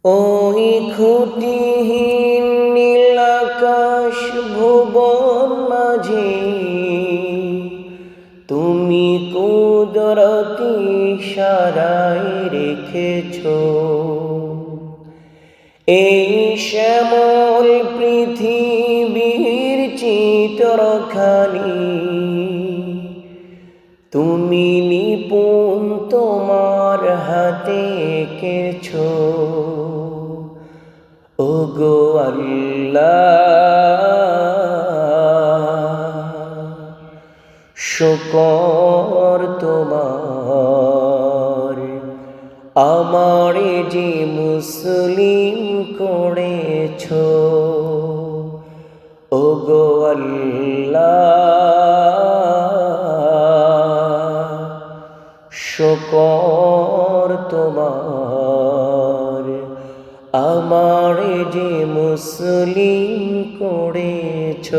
ওই খুঁটিহীন নীল আকাশ ভুবন মাঝে তুমি কুদরতি ইশারায় রেখেছ এই শ্যামল পৃথিবীর চিত্রখানি। তুমি নিপুণ তোমার হাতে এঁকেছ ওগো আল্লাহ, শুকর তোমার আমারে যে মুসলিম করেছ ওগো আল্লাহ, শুকর তোমার আমারে যে মুসলিম করেছ।